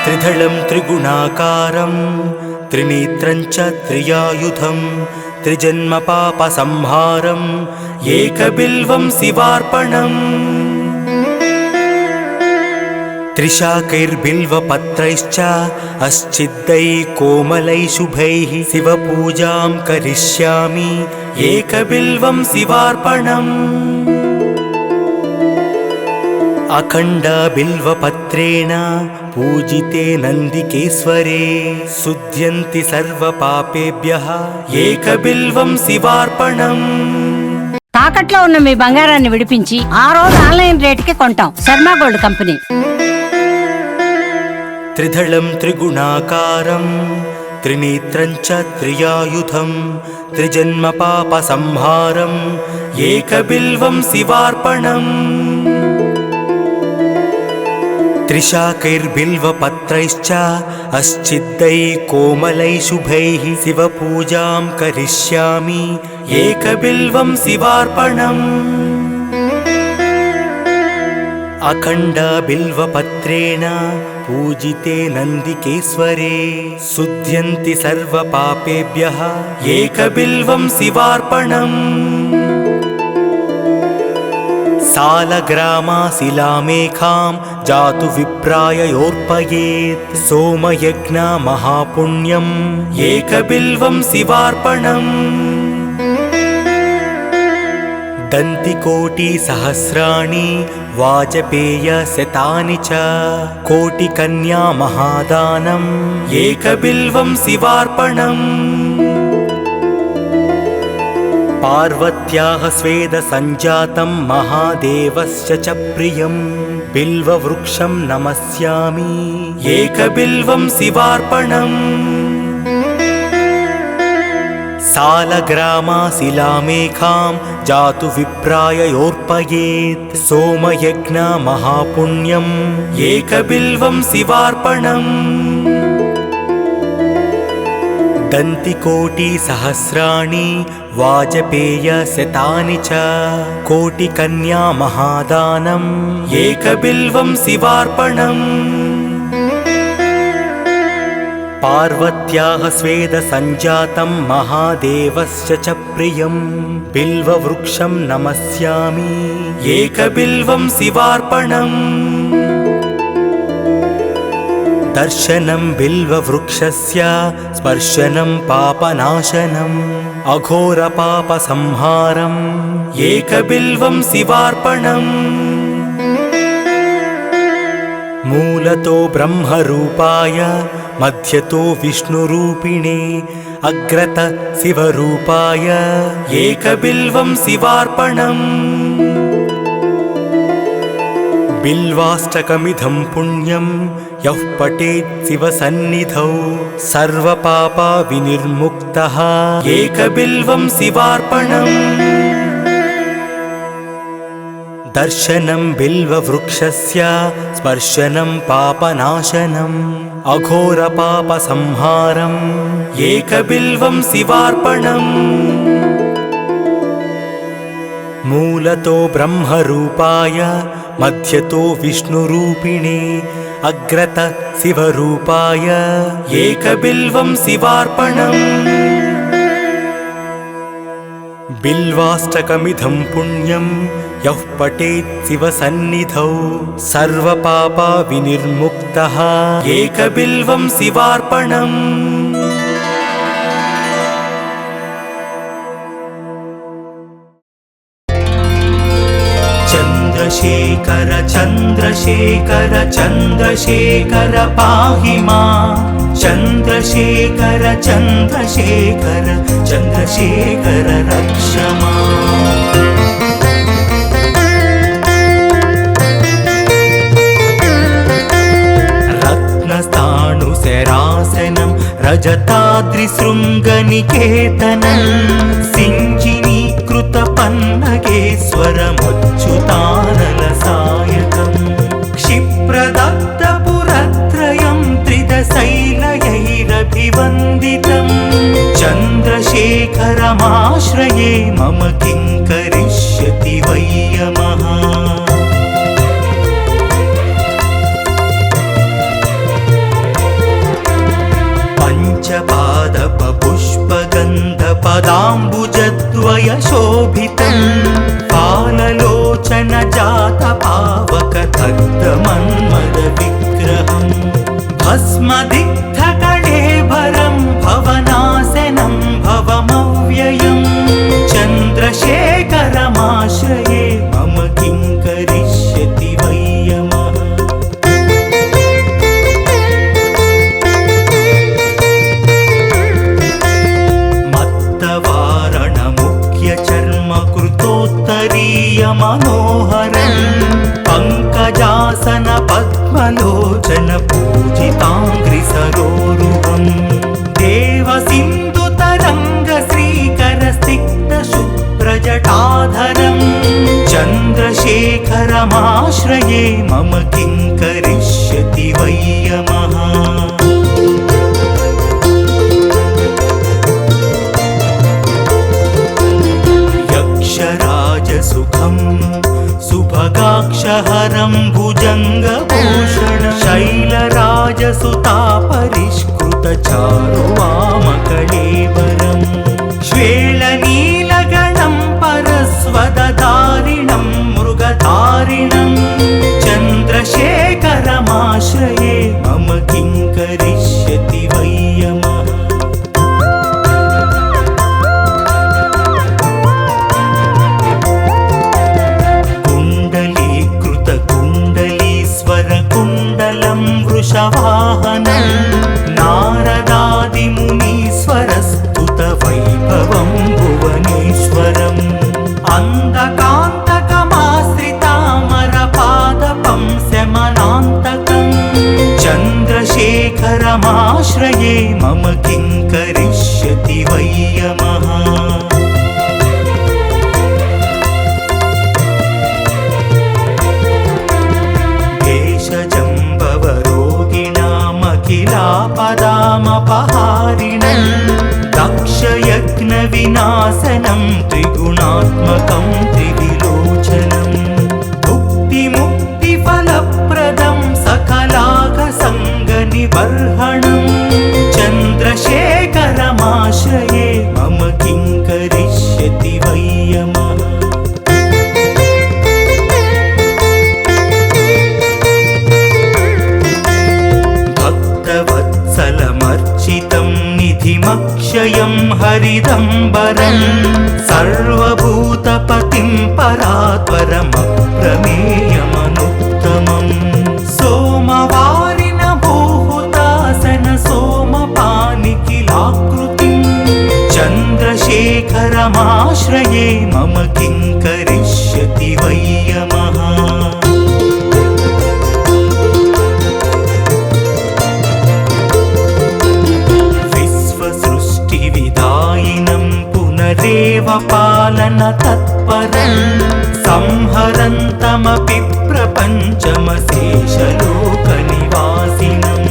त्रिदलं त्रिगुणाकारं त्रिनेत्रं च त्रियायुधं त्रिजन्म पापसंहारं एकबिल्वं शिवार्पणम् त्रिशाकैर्बिल्वपत्रैश्च अस्चिद्दैः कोमलैः शुभैः शिवपूजां करिष्यामि एकबिल्वं शिवार्पणम् अखण्डबिल्वपत्रेण पूजिते नन्दिकेश्वरे शुध्यन्ति सर्वपापेभ्यः एकबिल्वं शिवार्पणम् తాకట్లో ఉన్న మీ బంగారాన్ని విడిపించి ఆ రోజు ఆన్లైన్ రేటుకి కొంటాం. Sharma gold company. त्रिदलं त्रिगुणाकारं त्रिनेत्रं च त्रियायुधं त्रिजन्म पापसंहारं एकबिल्वं शिवार्पणम् त्रिशाकैर्बिल्वपत्रैश्च अस्चिद्दैः कोमलैः शुभैः शिवपूजां करिष्यामि एकबिल्वं शिवार्पणम् अखण्डबिल्वपत्रेण पूजिते नन्दिकेश्वरे शुध्यन्ति सर्वपापेभ्यः एकबिल्वं शिवार्पणम् सालग्रामाशिलामेखां जातु विप्राय योर्पयेत् सोमयज्ञ महापुण्यम् एकबिल्वं शिवार्पणम् दन्तिकोटिसहस्राणि वाजपेयशतानि च कोटिकन्या महादानम् एकबिल्वं शिवार्पणम् पार्वत्याः स्वेदसञ्जातं महादेवस्य च प्रियं बिल्ववृक्षं नमस्यामि एकबिल्वं शिवार्पणम् सालग्रामाशिलामेखां जातु विप्राय योर्पयेत् सोमयज्ञ महापुण्यम् एकबिल्वं शिवार्पणम् दन्तिकोटिसहस्राणि वाजपेयशतानि च कोटिकन्या महादानम् एकबिल्वं शिवार्पणम् पार्वत्याः स्वेदसञ्जातं महादेवस्य च प्रियं बिल्ववृक्षं नमस्यामि एकबिल्वं शिवार्पणम् दर्शनं बिल्ववृक्षस्य स्पर्शनं पापनाशनम् अघोरपापसंहारम् एकबिल्वं शिवार्पणम् मूलतो ब्रह्मरूपाय मध्यतो विष्णुरूपिणे अग्रत शिवरूपाय एकबिल्वं शिवार्पणम् बिल्वाष्टकमिदं पुण्यं यः पठेत् शिवसन्निधौ सर्वपापविनिर्मुक्तः एकबिल्वं शिवार्पणम् दर्शनं बिल्ववृक्षस्य स्पर्शनं पापनाशनम् अघोरपापसंहारम् एकबिल्वं शिवार्पणम् मूलतो ब्रह्मरूपाय मध्यतो विष्णुरूपिणे अग्रत शिवरूपाय एकबिल्वं शिवार्पणम् बिल्वाष्टकमिदं पुण्यं यः पठेत् शिवसन्निधौ सर्वपापविनिर्मुक्तः एकबिल्वं शिवार्पणम् चन्द्रशेखर चन्द्रशेखर चन्द्रशेखर पाहि मां चन्द्रशेखर चन्द्रशेखर चन्द्रशेखर रक्ष माम् रत्नस्थाणुशरासनं रजताद्रिशृङ्गनिकेतनं सिञ्चिनीकृतपन्नगेश्वरमच्युतानलसायकम् क्षिप्रदत्तपुरत्रयं त्रिदशैलयैरभिवन्दितं चन्द्रशेखरमाश्रये मम किं करिष्यति वै यमः पदाम्बुजद्वय शोभितं पाललोचन जात पावक दग्ध मन्मद विग्रहम् भस्मदिग्धकळेबरं भवनाशनं भवमव्ययम् चन्द्रशेखरमाश्रये मम किं करिष्यति वै यमः। मत्तवारणमुख्यचर्मकृतोत्तरीय मनोहरम् पङ्कजासन पद्मलोचन पूजिताङ्घ्रिसरोरुहम् देवसिन्धुतरङ्ग श्रीकर स्निग्ध शुभ्रजटाधरम् चन्द्रशेखरमाश्रये मम किं करिष्यति वै यमः। यक्षराजसुखम् सुभगाक्षहरं भुजङ्गभूषण शैलराजसुतापरिष्कृतचारुवामकळेबरम् श्वेलनीलगणं परस्वदधारिणं मृगधारिणं चन्द्रशेखरमाश्रये मम किं करिष्यति वै यमः। कुण्डलीस्वरकुण्डलं वृषवाहनं नारदादिमुनीश्वरस्तुतवैभवं भुवनेश्वरम् अन्धकान्तकमाश्रितामरपादपं शमनान्तकं चन्द्रशेखरमाश्रये मम किं करिष्यति वै यमः। भेषजम्बवरोगिणामखिलापदामपहारिणं दक्षयज्ञविनाशनं त्रिगुणात्मकं त्रिविलोचनं मुक्तिमुक्तिफलप्रदं सकलाघसङ्गनिबर्हणं चन्द्रशेखरमाश्रये मम किं करिष्यति वै यमः। भक्तवत्सलमर्चितं निधिमक्षयं हरिदम्बरं सर्वभूतपतिं परात्परमप्रमेयमनुत्तमं सोमवारिण भूहुतासन सोमपानिखिलाकृतिं चन्द्रशेखरमाश्रये मम किं करिष्यति वै यमः। विश्वसृष्टिविदायिनं पुनरेव पालन तत्परं संहरन्तमपि प्रपञ्चमशेषलोकनिवासिनं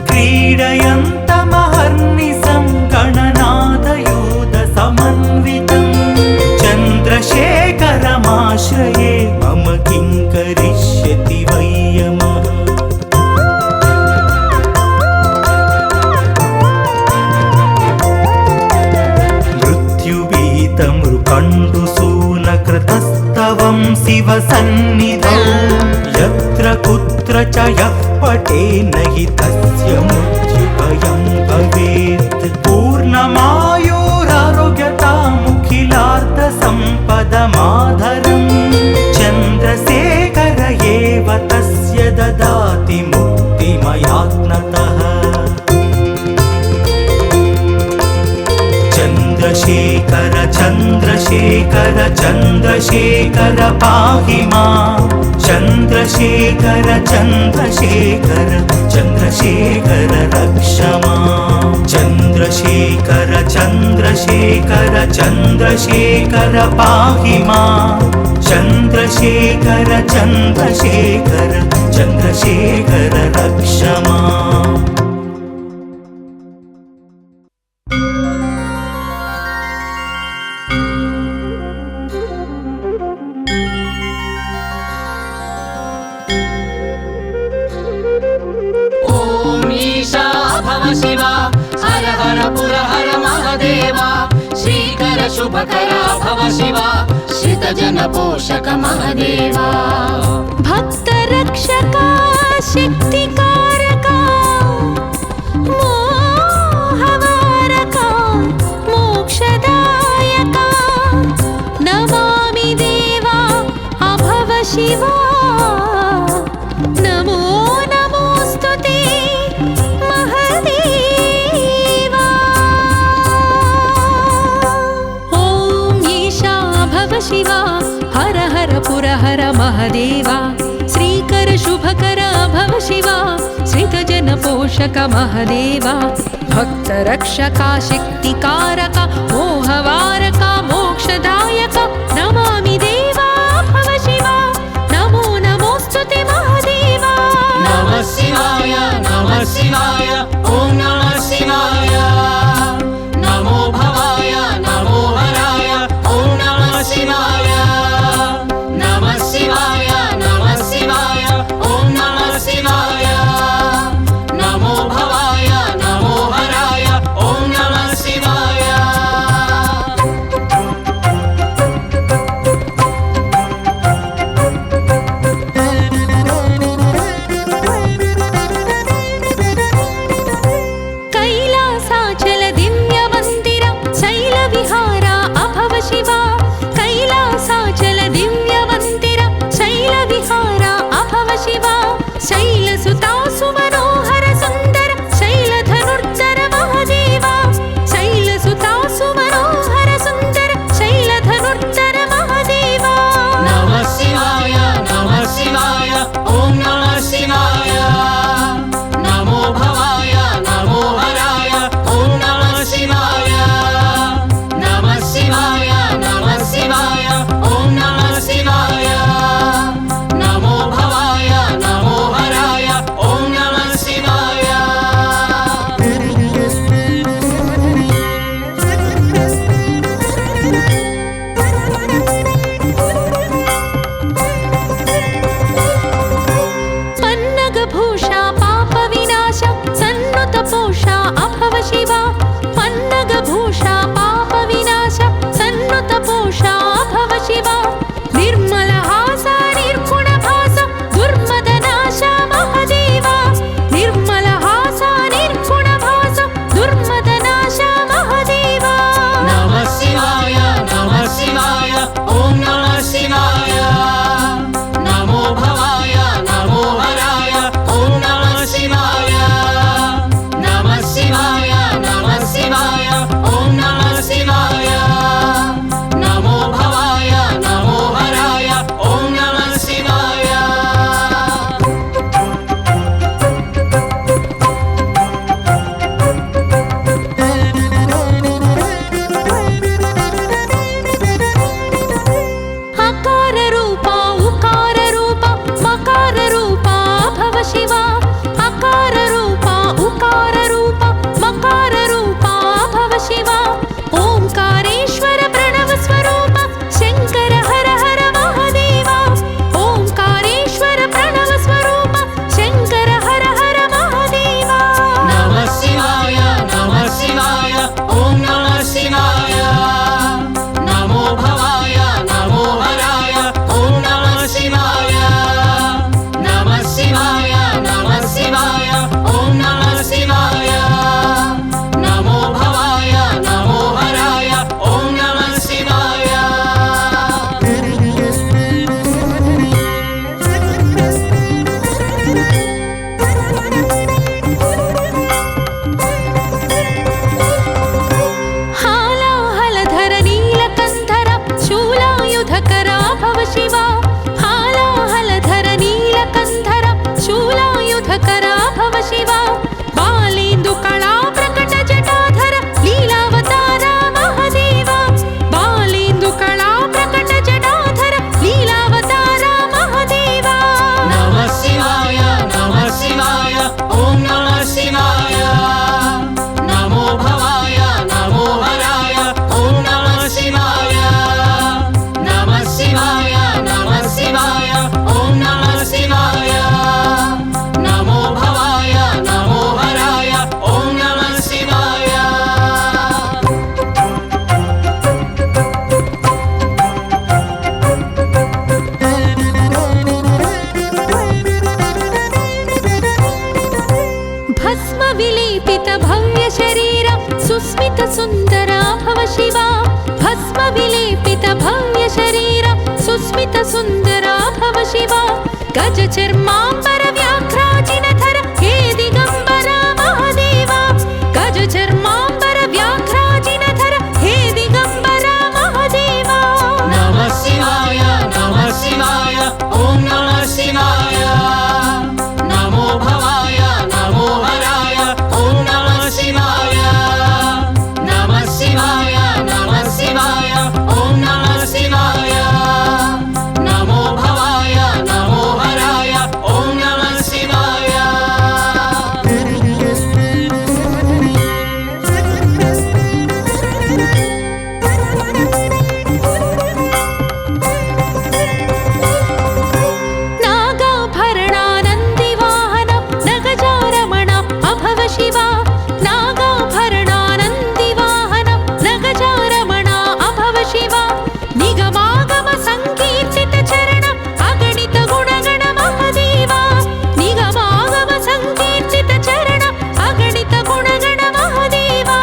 क्रीडयन्तमहर्निशं गणनादयूधसमन्वितं चन्द्रशेखरमाश्रये मम किं करिष्यति वै यमः। मृत्युभीतमृकण्डुसूनकृतस्तवं शिवसन्निधौ यत्र कुत्र च यः पठेन्न हि तस्य मृत्युभयं भवेत् पूर्णमायुरारोग्यतामुखिलार्थसम्पदमाधरं चन्द्रशेखर एव तस्य ददाति मुक्तिमयात्नतः। चन्द्रशेखर चन्द्रशेखर चन्द्रशेखर पाहि मां चन्द्रशेखर चन्द्रशेखर चन्द्रशेखर रक्ष मां चन्द्रशेखर चन्द्रशेखर चन्द्रशेखर पाहि मां चन्द्रशेखर चन्द्रशेखर चन्द्रशेखर रक्ष मां। शिवा हर हर पुर हर महादेवा श्री शुभकरा भव शिवा श्रितजन पोषक महदेवा भक्त रक्षका शक्तिकारका मोहवारका मोक्षदायका नमामि देवा अभव शिवा नमो नमोस्तुते महदेवा ॐ ईशा भव शिवा हर हर पुरहर महदेवा श्रीकर शुभकर भव शिवा श्रितजन पोषक महदेवा भक्त रक्षका शक्तिकारका मोहवारका मोक्षदायका नमामि देवा भव शिवा नमो नमोस्तुते महदेवा नमः शिवाय ॐ नमः शिवाय नमो भवाय नमो हराय ॐ नमः शिवाय नमः शिवाय ॐ नमः शिवाय नमो भवाय नमो हराय ॐ नमः शिवाय कैलासाचल दिव्य मंदिर शैल विहारा अभव शिवा कैलासाचल दिव्य मंदिर शैल विहारा अभव शिवा शैलसुता सुमनोहर सुंदर शैल धनुर्धर महदेवा शैलसुता सुमनोहर सुंदर शैल धनुर्धर महदेवा नमः शिवाय ॐ नमः शिवाय नमो भवाय नमो हराय ॐ नमः शिवाय नमः शिवाय ॐ नमः शिवाय नमो भवाय नमो हराय ॐ नमः शिवाय पन्नग भूषा पाप विनाश सन्नुत पोषा अभव शिवा पन्नग भूषा पाप विनाश सन्नुत पोषा अभव शिवा निर्मल हास निर्गुण भास दुर्मद नाश महदेवा निर्मल हास निर्गुण भास दुर्मद नाश महदेवा नमः शिवाय ॐ नमः शिवाय नमो भवाय नमो हराय ॐ नमः शिवाय नमः शिवाय ॐ नमः शिवाय नमो भवाय नमो हराय ॐ नमः शिवाय अकार रूपा उकार रूपा मकार रूपा भव शिवा अकार रूपा उकार रूपा मकार रूपा भव शिवा ओंकारेश्वर प्रणव स्वरूप शंकर हर हर महदेवा ओंकारेश्वर प्रणव स्वरूप शंकर हर हर महदेवा नमः शिवाय ॐ नमः शिवाय नमो भवाय नमो हराय ॐ नमः शिवाय नमः शिवाय ॐ नमः शिवाय नमो भवाय नमो हराय ॐ नमः शिवाय हालाहलधर नीलकंधर शूलायुधकर भव शिवा हालाहलधर नीलकंधर शूलायुधकर भव शिवा बालेन्दु कला प्रकट जटाधर लीलावतार महदेवा बालेन्दु कला प्रकट जटाधर लीलावतार महदेवा नमः शिवाय ॐ नमः शिवाय नमो भवाय नमो हराय ॐ नमः शिवाय नमः शिवाय ॐ नमः शिवाय नमो भवाय सुस्मित सुन्दरा भव शिवा भस्म विलेपित भव्य शरीरा सुस्मित सुन्दरा भव शिवा गज चर्माम्बर व्याघ्राजिनधर हे दिगम्बरा महादेवा गज चर्माम्बर व्याघ्राजिनधर हे दिगम्बरा महादेवा नमः शिवाय ॐ नमः शिवाय नमो भवाय नमो हराय ॐ नमः शिवाय नमः शिवाय ॐ नमः शिवाय नमो भवाय नमो हराय ॐ नमः शिवाय नागाभरणानन्दिवाहन नगजारमण अभव शिवा नागाभरणानन्दिवाहन नगजारमण अभव शिवा निगमागम संकीर्तित चरण अगणित गुणगण महादेवा निगमागम संकीर्तित चरण अगणित गुणगण महादेवा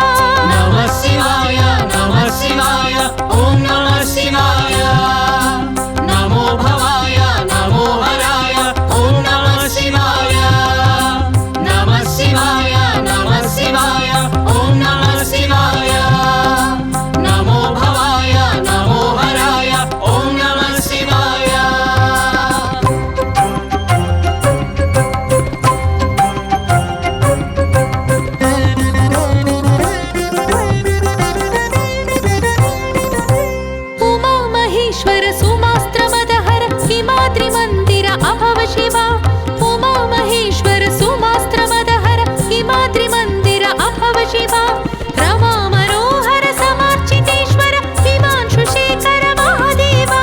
नमः शिवाय ॐ नमः शिवाय नमो भवाय नमो हराय ॐ नमः शिवाय नमः शिवाय ॐ नमः शिवाय नमो भवाय नमो हराय ॐ नमः शिवाय उमा महेश्वर सुमास्त्रमदहर हिमाद्रिमन्दिर अभव शिवा उमा महेश्वर सुमास्त्रमदहर हिमाद्रिमन्दिर अभव शिवा रमा मनोहर समार्चितेश्वर हिमांशुशेखर महादेवा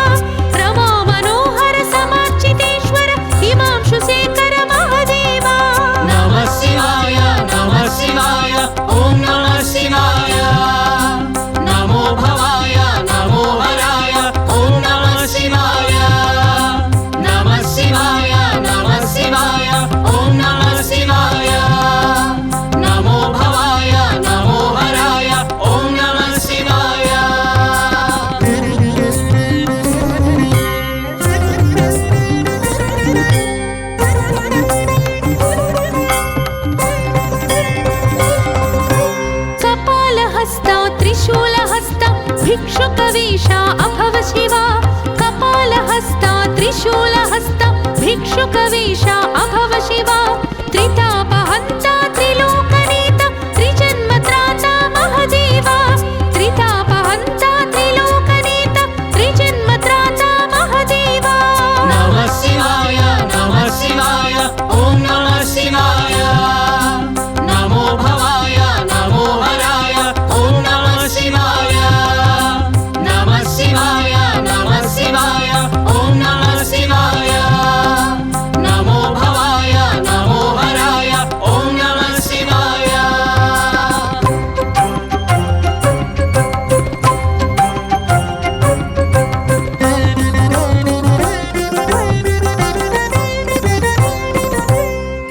रमा मनोहर समार्चितेश्वर हिमांशुशेखर महादेवा नमः शिवाय ॐ नमः शिवाय नमो भवाय नमो हराय ॐ नमः शिवाय नमः शिवाय ॐ नमः शिवाय नमो भवाय नमो हराय ॐ नमः शिवाय कपालहस्ता त्रिशूलहस्ता भिक्षुकवेषा अभव शिवा कपालहस्ता त्रिशूलहस्ता भिक्षुकवेषा अभव शिवा त्रितापहन्ता त्रिलोकनेता त्रिजन्मत्राता महादेवा त्रितापहन्ता त्रिलोकनेता त्रिजन्मत्राता महादेवा नमः शिवाय ॐ नमः शिवाय नमो भवाय नमो हराय ॐ नमः शिवाय नमः शिवाय ॐ नमः शिवाय नमो भवाय नमो हराय ॐ नमः शिवाय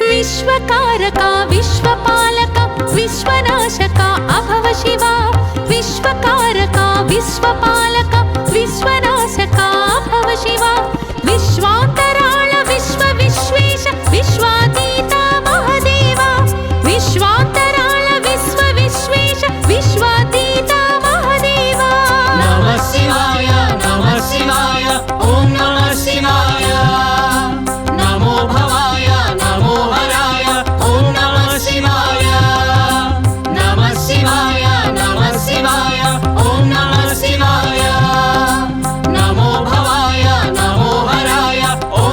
विश्वकारका विश्वपालका विश्वनाशका अभव शिवा विश्वकारका विश्वपालका विश्वनाशका अभव शिवा विश्वान्तराळ विश्वेश विश्वातीता महादेवा विश्वान्तराळ विश्वेश विश्वातीता महादेवा नमः शिवाय ॐ नमः शिवाय नमो भवाय नमो हराय ॐ नमः शिवाय नमः शिवाय ॐ नमः शिवाय नमो भवाय नमो हराय ॐ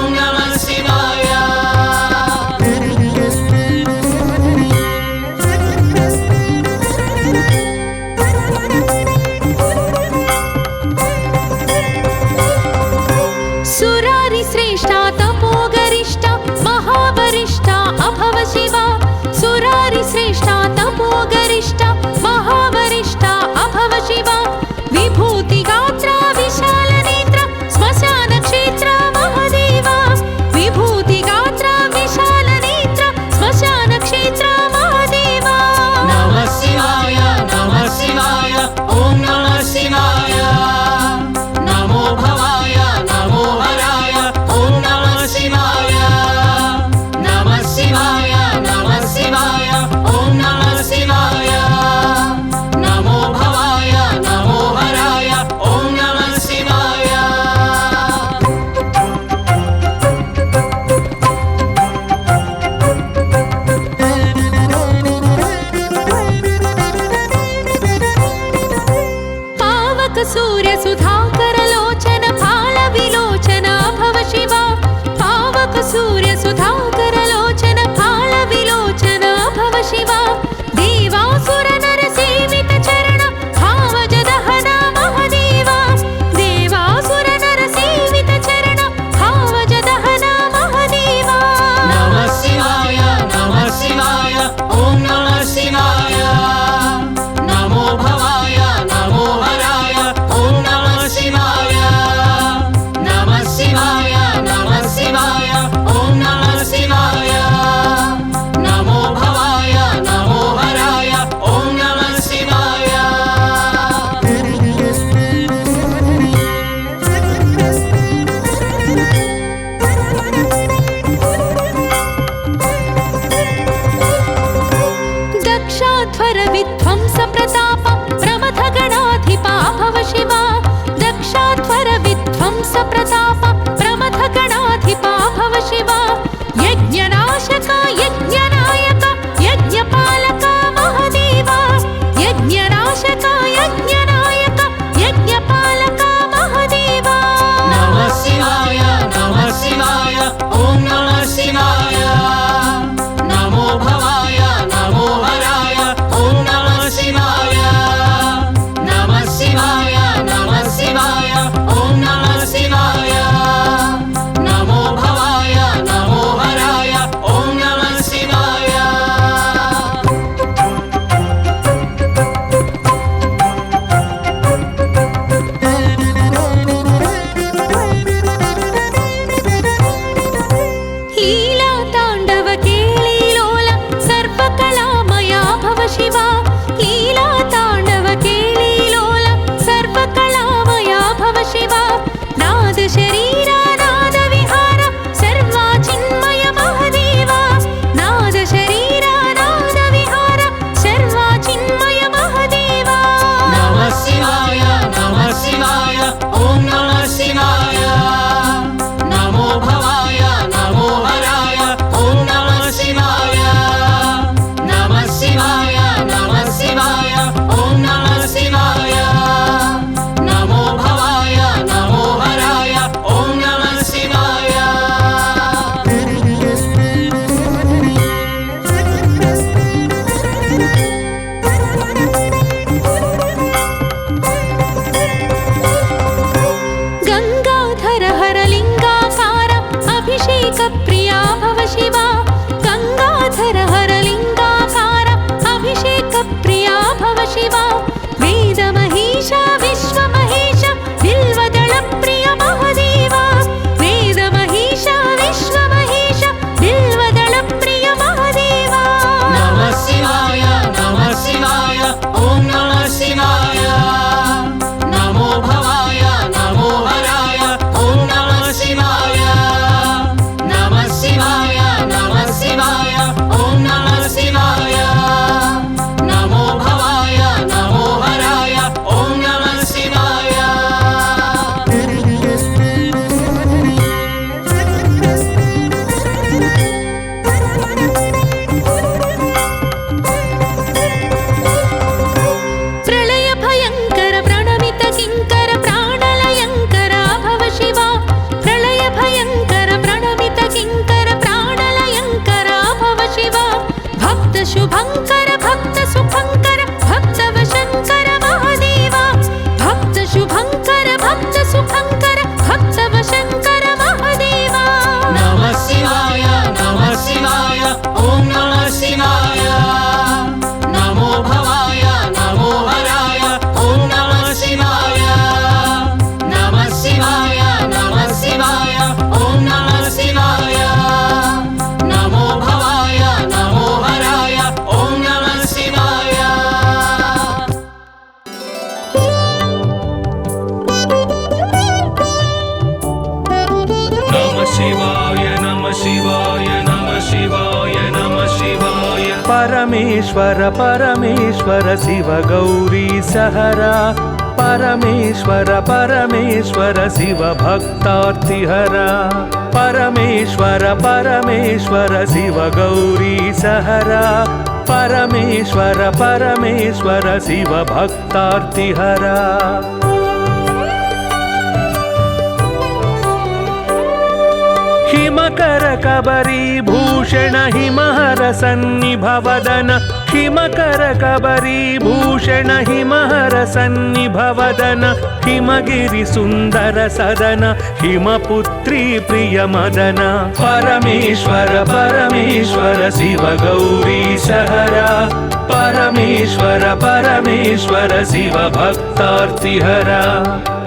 शुभंकर भक्त सुखंकर भक्त वशंकर महादेवा भक्त शुभंकर भक्त सुखंकर भक्त वशंकर महादेवा नमः शिवाय ओम नमः शिवाय नमो भवाय नमो हराय ओम नमः शिवाय नमः शिवाय ओम नमः शिवाय नमो भवाय नमो हराय ओम नमः शिवाय नमः शिवाय नमः शिवाय नमः शिवाय नमः शिवाय परमेश्वर परमेश्वर शिव गौरी सहरा परमेश्वर परमेश्वर शिव भक्तार्तिहरा परमेश्वर परमेश्वर शिव गौरी सहरा परमेश्वर परमेश्वर शिव भक्तार्तिहरा हिमकर कबरी भूषण हिमहर सन्निभवदन हिमकर कबरी भूषण हिमहर सन्निभवदन हिमगिरि सुंदर सदन हिमपुत्री प्रिय मदन परमेश्वर परमेश्वर शिव गौरी सहरा परमेश्वर परमेश्वर शिव भक्तार्तिहरा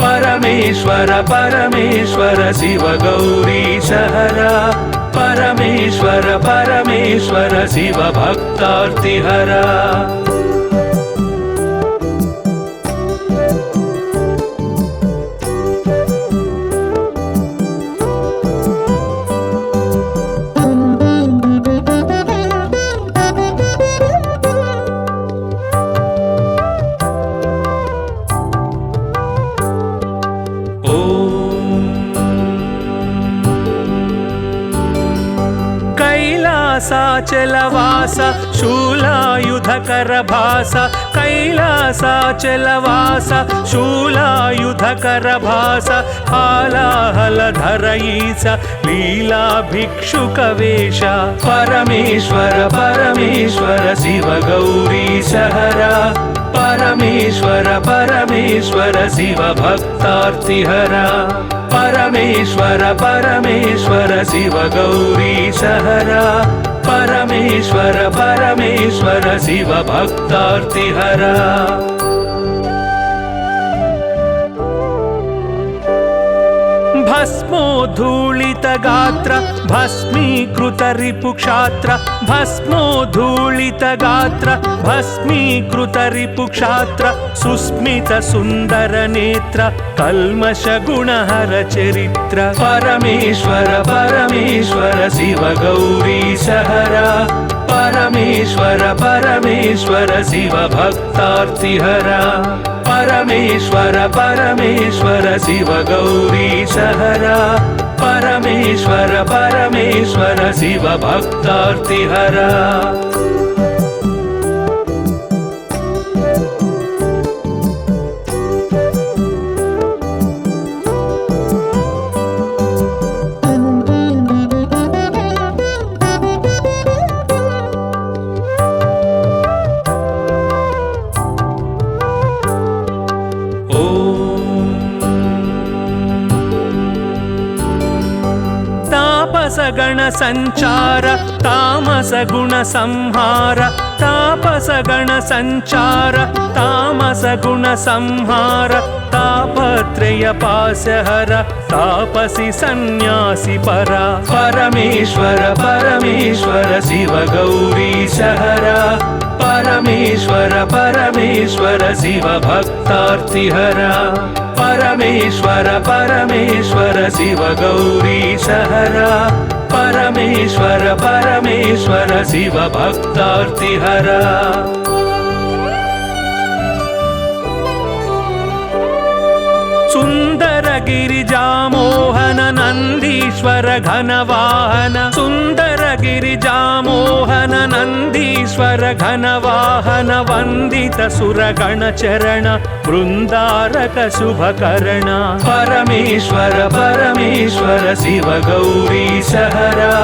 परमेश्वर परमेश्वर शिव गौरी सहरा परमेश्वर परमेश्वर शिव भक्तार्तिहरा कैलासाचलवास शूलायुधकर भास कैलासाचलवास शूलायुधकर भास हालाहलधर ईश लीला भिक्षुकवेश परमेश्वर परमेश्वर शिव गौरी सहरा परमेश्वर परमेश्वर शिव भक्तार्तिहरा परमेश्वर परमेश्वर शिव गौरी सहरा परमेश्वर परमेश्वर शिव भक्तार्तिहरा भस्मोद्धूलित गात्र भस्मीकृत रिपुक्षात्र भस्मोद्धूलित गात्र भस्मीकृत रिपुक्षात्र सुस्मित सुंदर नेत्र कल्मष गुणहर चरित्र परमेश्वर परमेश्वर शिव गौरी सहरा परमेश्वर परमेश्वर शिव भक्तार्तिहरा परमेश्वर परमेश्वर शिव गौरी सहरा परमेश्वर परमेश्वर शिव भक्तार्तिहरा गण संचार तामस गुण संहार तापस गण संचार तामस गुण संहार तापत्रय पाशहर तापसी सन्यासी परा परमेश्वर परमेश्वर शिव गौरी सहरा परमेश्वर परमेश्वर शिव भक्तार्तिहरा परमेश्वर परमेश्वर शिव गौरी सहरा परमेश्वर परमेश्वर शिव भक्तार्तिहरा सुंदर गिरिजामोहन नंदीश्वर घनवाहन सुंदर गिरिजामोहन नंदीश्वर घनवाहन वंदित सुरगण चरण वृंदारक शुभकर्ण परमेश्वर परमेश्वर शिव गौरी सहरा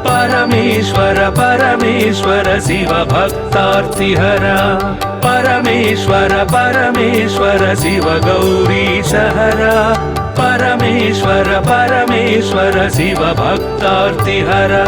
परमेश्वर परमेश्वर शिव भक्तार्तिहरा परमेश्वर परमेश्वर शिव गौरीशहरा परमेश्वर परमेश्वर शिव भक्तार्तिहरा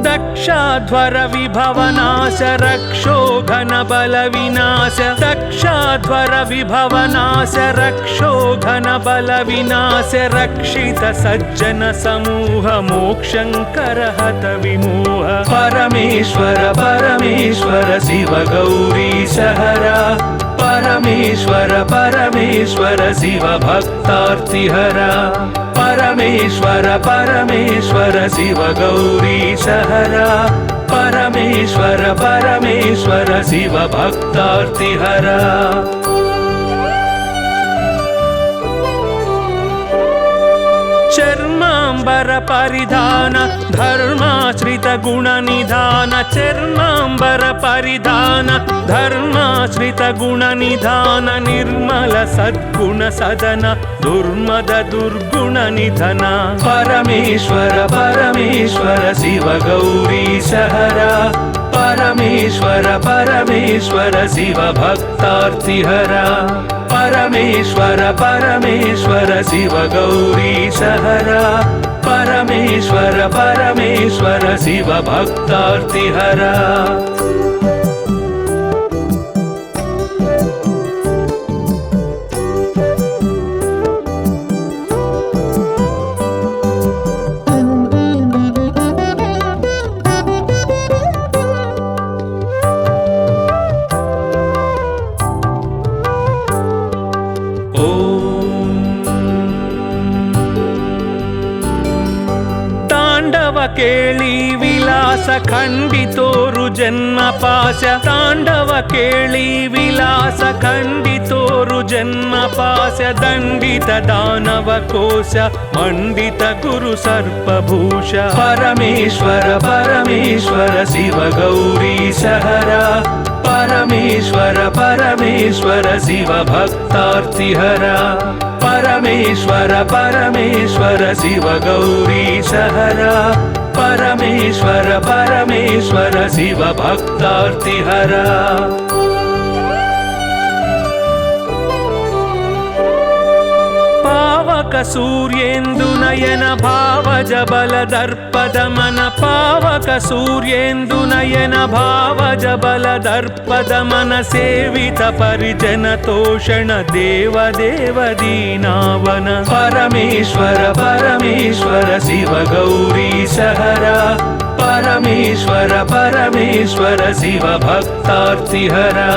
दक्षाध्वर विभवनाश रक्षो घन बल विनाश दक्षाध्वर विभवनाश रक्षो घन बल विनाश रक्षित सज्जन समूह मोक्षंकर हत विमोह परमेश्वर परमेश्वर शिव गौरीशहरा परमेश्वर परमेश्वर शिव भक्तार्तिहरा परमेश्वर परमेश्वर शिव गौरीशहरा परमेश्वर परमेश्वर शिव भक्तार्तिहरा चर्मांबर परिधान धर्माश्रित गुण निधान चर्मांबर परिधान धर्माश्रित गुण निधान निर्मल सद्गुण सदन दुर्मद दुर्गुण निधन परमेश्वर परमेश्वर शिव गौरीशहरा परमेश्वर परमेश्वर शिव भक्तार्तिहरा परमेश्वर परमेश्वर शिव गौरीशहरा परमेश्वर परमेश्वर शिव भक्तार्तिहरा ಕೇಳಿ ವಿಲಾಸ ಖಂಡಿತೋರು ಜನ್ಮ ಪಾಶ ತಾಂಡವ ಕೇಳಿ ವಿಲಾಸ ಖಂಡಿತೋರು ಜನ್ಮ ಪಾಶ ದಂಡಿತ ದಾನವ ಕೋಶ ಮಂಡಿತ ಗುರು ಸರ್ಪಭೂಷ ಪರಮೇಶ್ವರ ಪರಮೇಶ್ವರ ಶಿವ ಗೌರೀಶಹರಾ परमेश्वर परमेश्वर शिव भक्तार्तिहरा परमेश्वर परमेश्वर शिव गौरीशहरा परमेश्वर परमेश्वर शिव भक्तार्तिहरा पावक सूर्येन्दु नयन भावज बल दर्पद मन पावक सूर्येन्दु नयन भावज बल दर्पद मन सेवित परिजन तोषण देव देव दीनावन परमेश्वर परमेश्वर शिव गौरीशहरा परमेश्वर परमेश्वर शिव भक्तार्तिहरा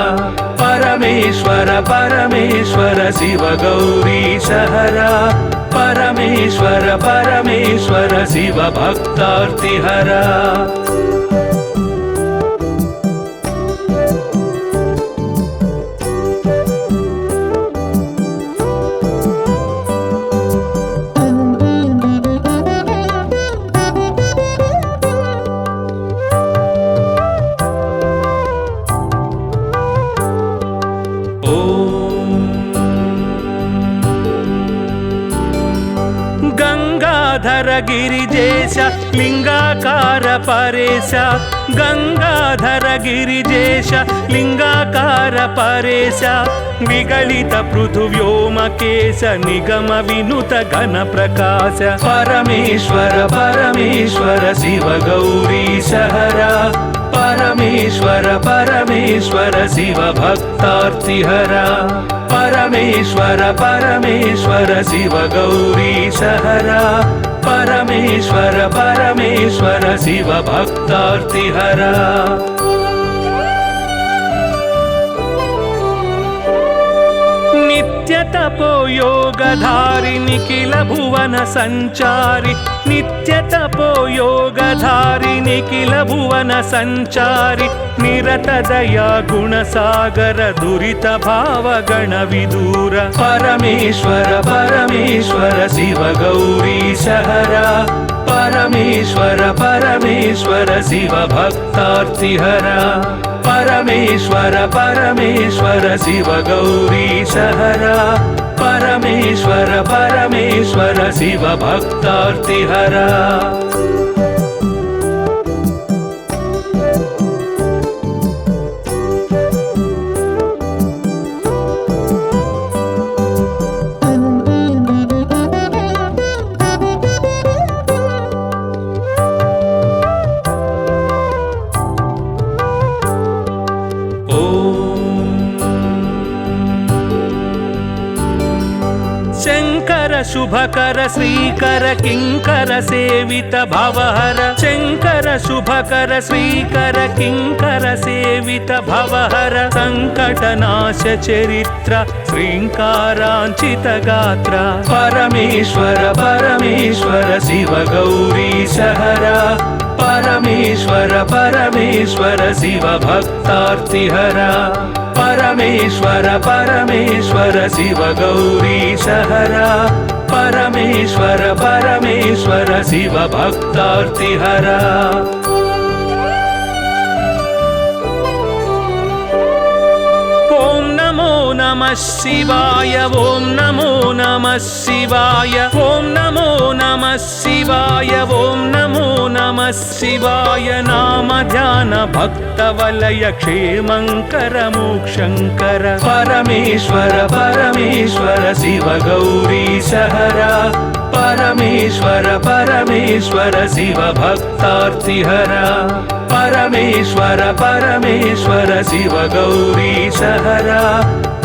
परमेश्वर परमेश्वर शिव गौरीशहरा परमेश्वर परमेश्वर शिव भक्तार्तिहरा गंगाधर गिरिजेश लिंगाकार परेश गंगाधर गिरिजेश लिंगाकार परेश विगलित पृथुव्योमकेश निगम विनुत घन प्रकाश परमेश्वर परमेश्वर शिव गौरीशहरा परमेश्वर परमेश्वर शिव भक्तार्तिहरा परमेश्वर परमेश्वर शिव गौरीशहरा परमेश्वर परमेश्वर शिव भक्तार्तिहरा नित्य नित्यतपोयोगधारि निखिल भुवन सञ्चारि नित्यतपोयोगधारि निखिल भुवन सञ्चारि निरतदया गुणसागर दुरित भाव गणविदूर परमेश्वर परमेश्वर शिव गौरीश हरा परमेश्वर परमेश्वर शिव भक्तार्तिहरा परमेश्वर परमेश्वर शिव गौरीश हरा परमेश्वर परमेश्वर शिव भक्तार्तिहरा शंकर शुभकर श्रीकर किंकर सेवित भवहर शंकर शुभकर श्रीकर किंकर सेवित भवहर संकटनाश चरित्र श्रींकारांचित गात्र परमेश्वर परमेश्वर शिव गौरीश हरा परमेश्वर परमेश्वर शिव भक्तार्तिहरा परमेश्वर परमेश्वर शिव गौरीश हरा परमेश्वर परमेश्वर शिव भक्तार्तिहरा ओम नमो नमः शिवाय ओम नमो नमः शिवाय ओम नमो नमः शिवाय ओम नमो नमः शिवाय नाम ध्यान भक्तवलय क्षेमंकर मोक्षंकर परमेश्वर परमेश्वर शिव गौरीश हरा परमेश्वर परमेश्वर शिव भक्तार्तिहरा परमेश्वर परमेश्वर शिव गौरीश हरा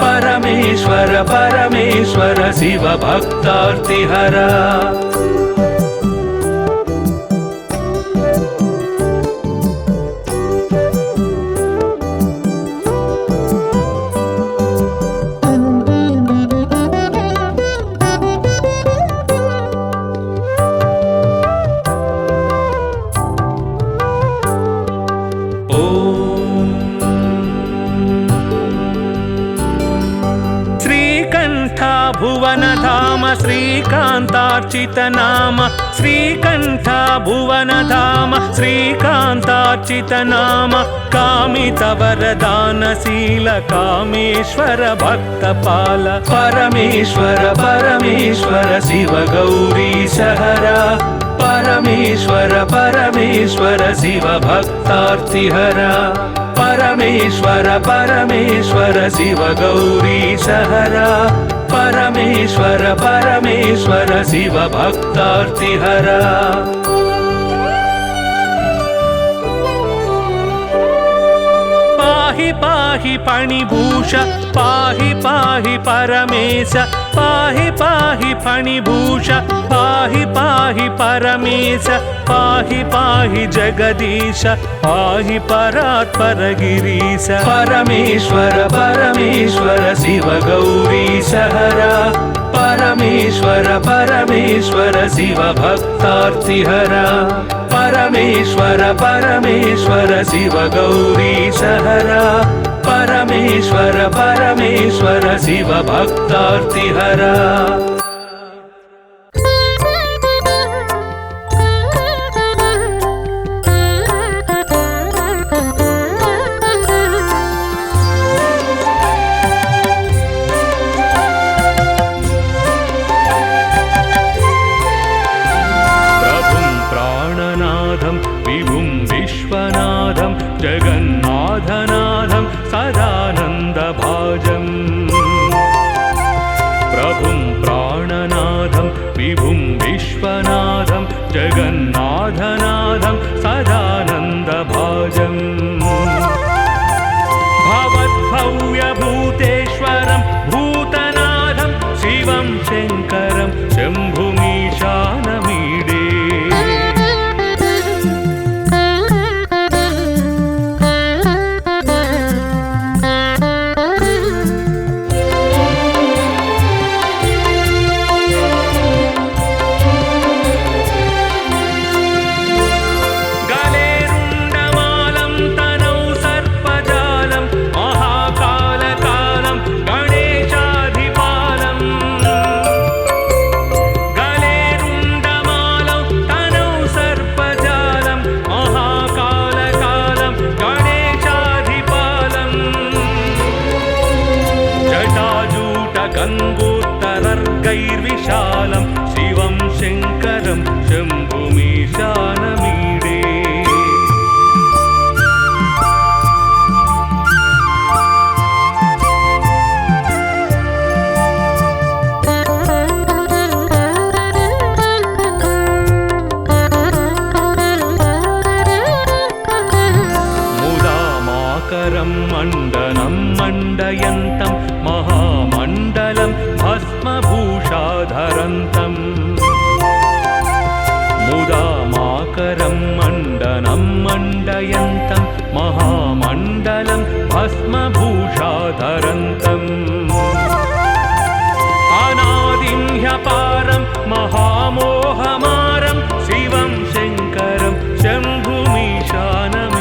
परमेश्वर परमेश्वर शिव भक्तार्तिहरा भुवन धाम श्रीकांतार्चित नाम श्रीकंठ भुवन धाम श्रीकांतार्चित नाम कामित वरदानशील कामेश्वर भक्तपाल परमेश्वर परमेश्वर शिव गौरीश हरा परमेश्वर परमेश्वर शिव भक्तार्तिहरा परमेश्वर परमेश्वर शिव गौरीश हरा परमेश्वर परमेश्वर शिव भक्तार्तिहरा पाहि पाहि फणिभूष पाहि पाहि परमेश पाहि पाहि फणिभूष पाहि पाहि परमेश पाहि पाहि जगदीश पाहि परात्पर गिरीश परमेश्वर परमेश्वर शिव गौरीश हरा परमेश्वर परमेश्वर शिव भक्तार्तिहरा परमेश्वर परमेश्वर शिव गौरीश हरा परमेश्वर परमेश्वर शिव भक्तार्तिहरा विभुं विश्वनाथं जगन्नाथनाथं सदानन्दभाजम् प्रभुं प्राण गङ्गोत्तरर्गैर्विशालं शिवं शङ्करं शम्भुमीशानमीडे मण्डनं मण्डयन्तं महामण्डलं भस्मभूषाधरन्तं मुदामाकरं मण्डनं मण्डयन्तं महामण्डलं भस्मभूषाधरन्तम् अनादिं ह्यपारं महामोहमारं शिवं शङ्करं शम्भुमीशानमीडे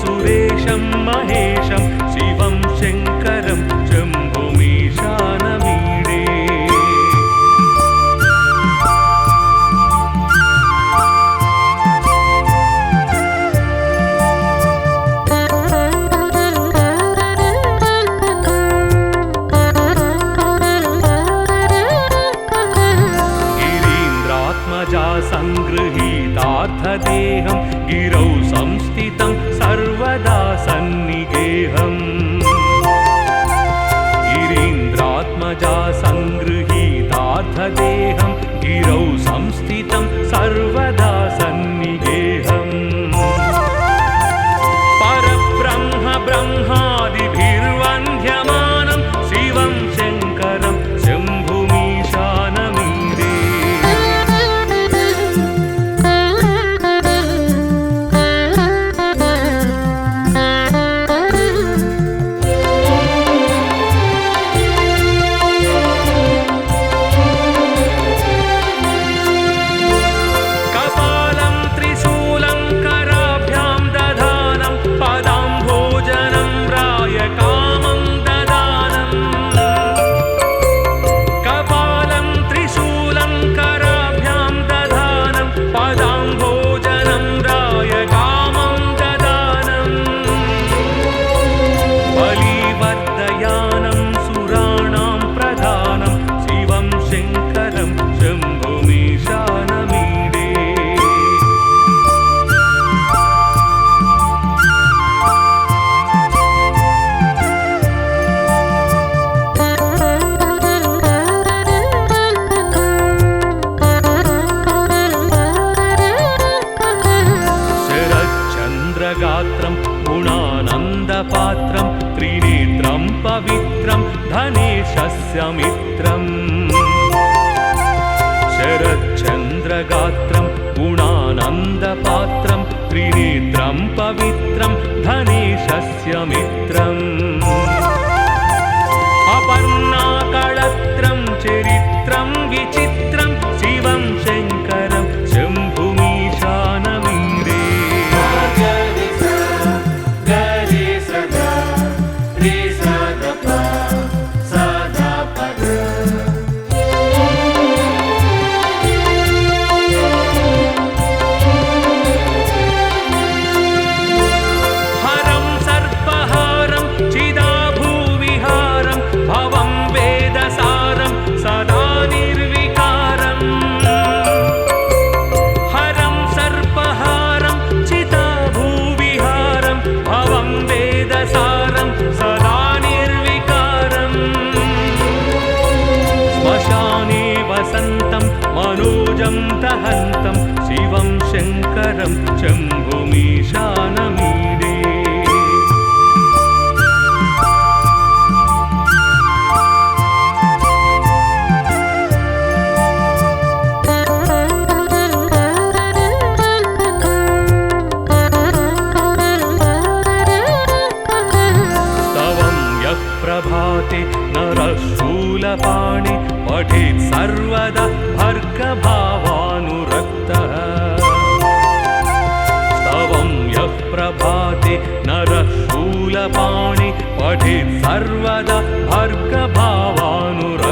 सुरेशं महेशं शिवं शङ्करं शम्भुमीशानमीडे गिरीन्द्रात्मजा सङ्गृहीतार्थदेहं गिरौ संस्थितं सर्वदा सन्निगेहम् गिरीन्द्रात्मजा सङ्गृहीतार्थदेहं गिरौ संस्थितं सर्वदा सन्निगेहम् परब्रह्म ब्रह्मादिभिर्वन्द्यमानं शिवं शङ्करं शम्भुमीशानमीडे गुणानन्दपात्रं त्रिनेत्रं पवित्रं धनेशस्य मित्रम् शरच्चन्द्रगात्रं गुणानन्दपात्रं त्रिनेत्रं पवित्रं धनेशस्य मित्रम् अपर्णाकळत्रं चरित्रं विचित्रं शिवं शङ्करं शम्भुमीशानमीडे मनोजं दहन्तं शिवं शङ्करं शम्भुमीशानमीडे प्रभाते नरः शूलपाणि पठेत् सर्वदा भर्गभावानुरक्तः स्तवं यः प्रभाते नरः शूलपाणि पठेत् सर्वदा भर्गभावानुरक्तः